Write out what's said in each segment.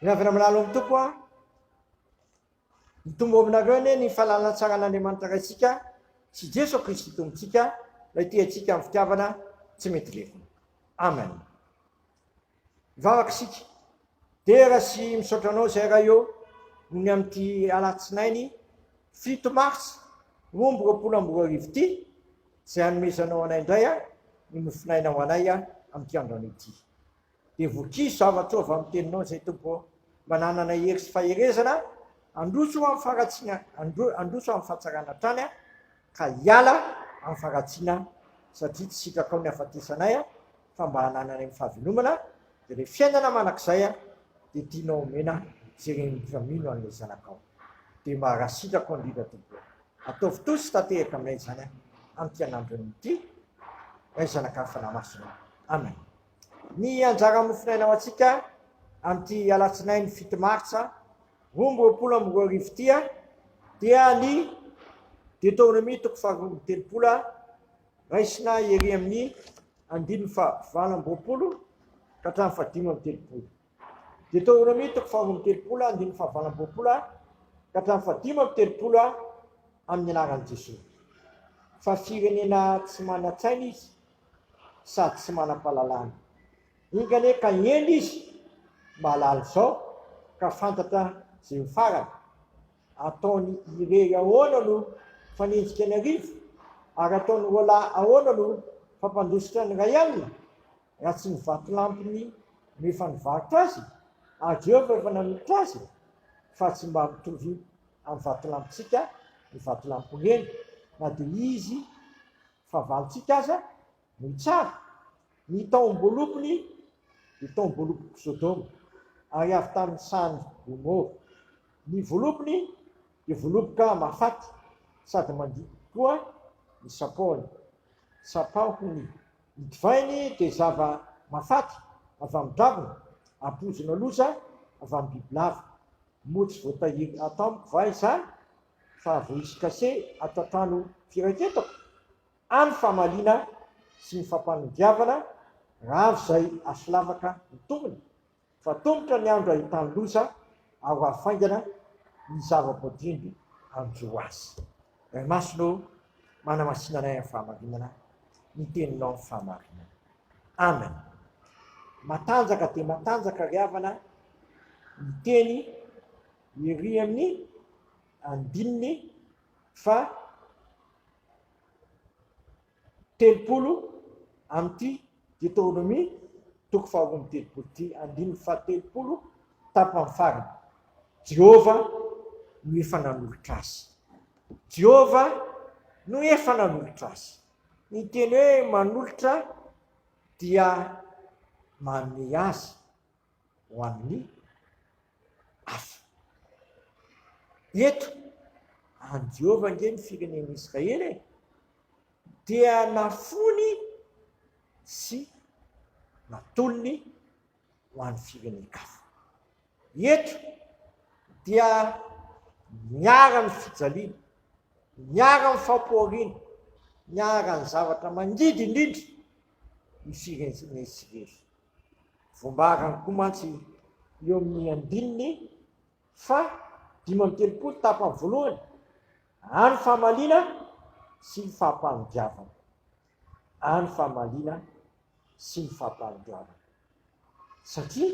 Navina malalo amin'ny tompo a ny tombo aminareo anie ny fahalalatsarana isika sy Jesu Kristy tombontsika ilay tia antsika amin'ny fitiavana tsy mety lefina. Amen. Mivavaka isika dera sy misaotra anao zay raha eo ny amin'ity alatsinainy 7 mars 2024 ity zay hanomezanao anay indray a ny nofinaina ho anay a amin'ity androany ity. Dia vokizo zavatra avy amin'ny teninao zay tompo mananana hery sy faherezana androso amin'ny faharatsiana androso amin'ny fahatsarana trany a ka hiala amin'ny faharatsiana satria tsy sitraka ao ny afatesanay a fa mba hananana amin'ny fahavelomana dia le fiainana manak'izay a dia tianao omena zay renifamino an'ilay zanakao dia mba raha sitraka ao indrindra tompo ataovy tosy tanteraka aminay zany a amin'ity anandrony ity ray zanaka fanahy masina. Amen. Ny anjara mofinaina ho antsika amin'ity alatsinainy 7 martsa 2024 ity a dia ny Deutéronomie 7 raisina ery amin'ny 7 ka hatramin'ny 5 Deutéronomie 7 ka hatramin'ny 5 amin'ny anaran'i Jesosy. Fa firenena tsy manan-tsaina izy sady tsy manam-pahalalana. Ingane ka hiendry izy mba halala izao ka fantatra zay ho farany. Ataony irery ahoana no fanenjika ny arivo ary ataony roalahy ahoana no fampandositra ny ray alina raha tsy nivatolampiny nefa nivarotra azy ary Jehovah efa nanolotra azy fa tsy mba mitovy amin'ny vatolampitsika ny vatolampireny na dia izy fahavalontsika aza no tsara ny taom-bolopony ny taom-bolopoko Sodoma ary avy tamin'ny sany Gomora. Ny volopony dia volopoka mahafaty sady mandiky koa ny sapahony ny divainy dia zava mahafaty avy amin'ny dravina ampozona loza avy amin'ny bibilava motsy voatahiry atao amiko va izany fa voisy kase atao trano firaketako any fahamaliana sy ny fampanodiavana raha izay asolavaka ny tombony fa tombotra ny andro ahitany loza ao ahafaingana ny zava-boadindry anjo azy. Ray masino manamasinanay amin'ny fahamarinana ny teninao amin'ny fahamarinana. Amen. Matanjaka dia matanjaka ry havana ny teny ery amin'ny 7 amin'ity Deutéronomie 7 ty 7 tapany farany. Jehova no efa nanolotra azy. Jehova no efa nanolotra azy. Ny teny hoe manolotra dia manome azy ho amin'ny hafa. Eto any Jehova nge ny firenen'i Israely dia nafony sy natolony ho an'ny firenen-kafa. Eto dia niara ny fijaliana, niara ny fampoariana, niara ny zavatra mangidy indrindra ny firenena Israely. Vombarany koa mantsy eo amin'ny 5 tapany voalohany any fahamaliana sy ny fahampanodiavana. Any fahamaliana sy ny fahampanodiavana. Satria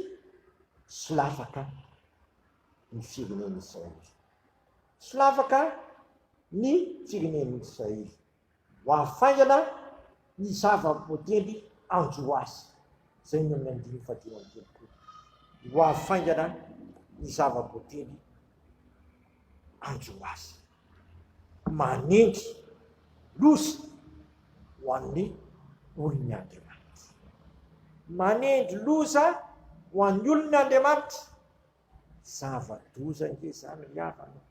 solavaka ny firenen'i Israely. Solavaka ny firenen'i Israely. Ho ahafaingana ny zava-boadindry anjo azy. Zay ny amin'ny 5 ho ahafaingana ny zava-boadindry anjo azy. Manendry loza ho an'ny olon'ny Andriamanitra. Manendry loza ho an'ny olon'ny Andriamanitra. Zava-doza nge zany ry havana.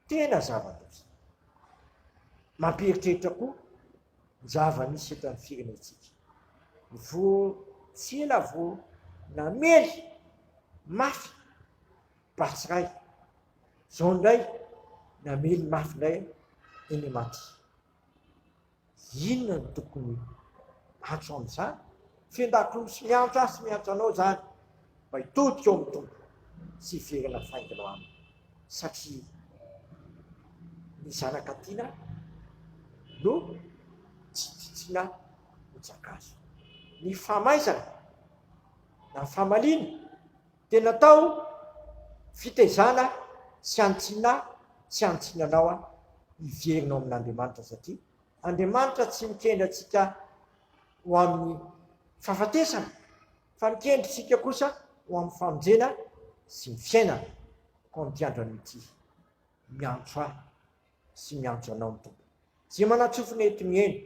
Tena zava-doza. Mamperitreritra koa zava-nisy eto amin'ny firenentsika. Vo tsy ela vo namely mafy batsiray. Zao indray namely mafy indray eny maty. Inona no tokony antso amin'izany? Fian-dakozy miantso azy miantso anao zany mba hitodika ao amin'ny tompo. sy iverana fainganao aminy satria ny zanaka tiana no tsy titiana hojakazo. Ny famaizana na ny famalina dia natao fitaizana sy antsiana sy antsinanao iverinao amin'Andriamanitra satria Andriamanitra tsy mikendry antsika ho amin'ny fahafatesana fa mikendry tsika kosa ho amin'ny famonjena sy ny fiainana. Ko amin'ity andro ity miantso ahy sy miantso anao ny tompo zay manatsofina eto mihaino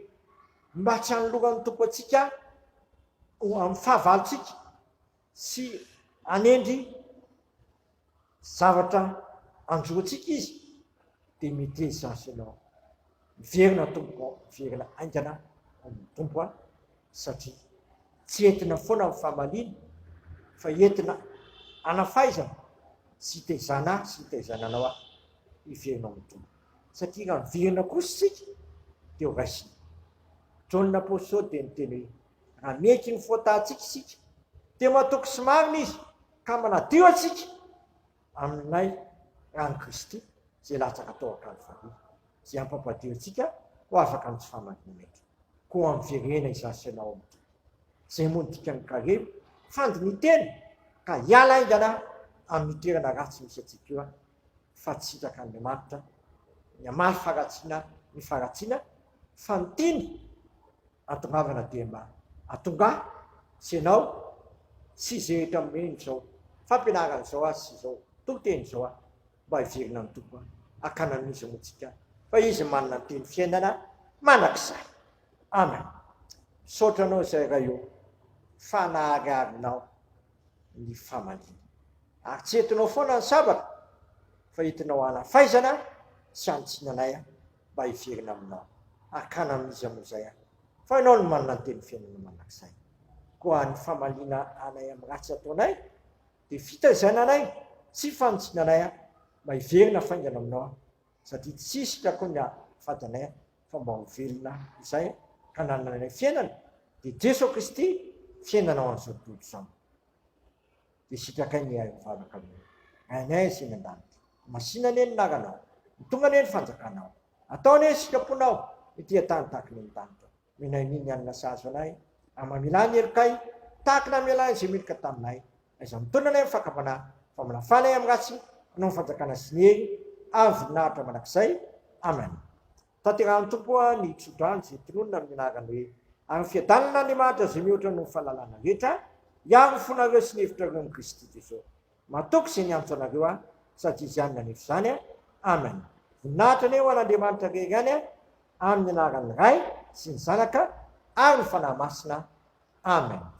mba tsy hanoloan'ny tompo antsika ho amin'ny fahavalontsika sy anendry zavatra anjoantsika izy dia mety zasy ianao miverina tompo miverina aingana amin'ny tompo satria tsy entina foana amin'ny fahamalina fa entina anafaizana sy taizana sy taizananao hiverina amin'ny tompo satria raha miverina kosa isika dia ho raisina. Jaona apôstôly dia niteny hoe raha meky ny voatantsika isika dia matoky sy marina izy ka manadio antsika aminay raha ny Kristy zay latsaka atao an-Kalvaria zay ampampadio antsika ho afaka ny tsy fahamalina meky. Ko amin'ny verena izasy ianao amin'ny tompo zay moa ny dikany karebo fandiny teny ka hiala aingana amin'ny toerana ratsy misy antsika io fa tsy hitraka Andriamanitra ny amaly faratsiana ny faratsiana fa niteny atongavana dia mba atonga sy ianao sy izay rehetra meny zao fampianarana zao sy zao tokoteny zao mba hiverina amin'ny tompo akana misy motsika fa izy manana teny fiainana manakizay. Amen. Misaotra anao izay raha io fanahararinao ny famalina ary tsy entinao foana ny sabaka fa entinao anafaizana sy antsinanay mba hiverina aminao akana amin'izy amin'izay fa ianao no manana ny teny fiainana manakizay. Koa ny famalina anay amin'ny ratsy ataonay dia fitaizananay sy fanotsinanay mba hiverina faingana aminao satria tsisy kakoa fatanay fa mba ho velona izay ka nananay fiainana dia Jesosy Kristy fiainanao an'izao tontolo izao dia sitrakay ny ay mivavaka aminao ainay sy nan-danitra masinany eny naranao mitonga ny eny fanjakanao ataony eny sikaponao ity tany tahaka ny an-danitra minay niny anina sazo anay amamilany erikay tahaka na mialany izay milika taminay aiza mitondra anay mifakapanay fa manafanay amin'ny ratsy anao fanjakana sy ny hery amin'ny voninahitra manakizay. Amen. Tanterahan'ny tompo ny tsodrano zay tononona amin'ny anarany hoe ary fiadanana Andriamanitra zay mihoatra no fahalalana rehetra hiaro fonareo sy ny hevitrareo amin'ny Kristy Jesosy matoky izay niantso anareo satria izy ihany nanefy izany. Amen. Voninahitra ny eo an'Andriamanitra rery ihany amin'ny anaran'ny Ray sy ny Zanaka ary ny fanahy masina. Amen.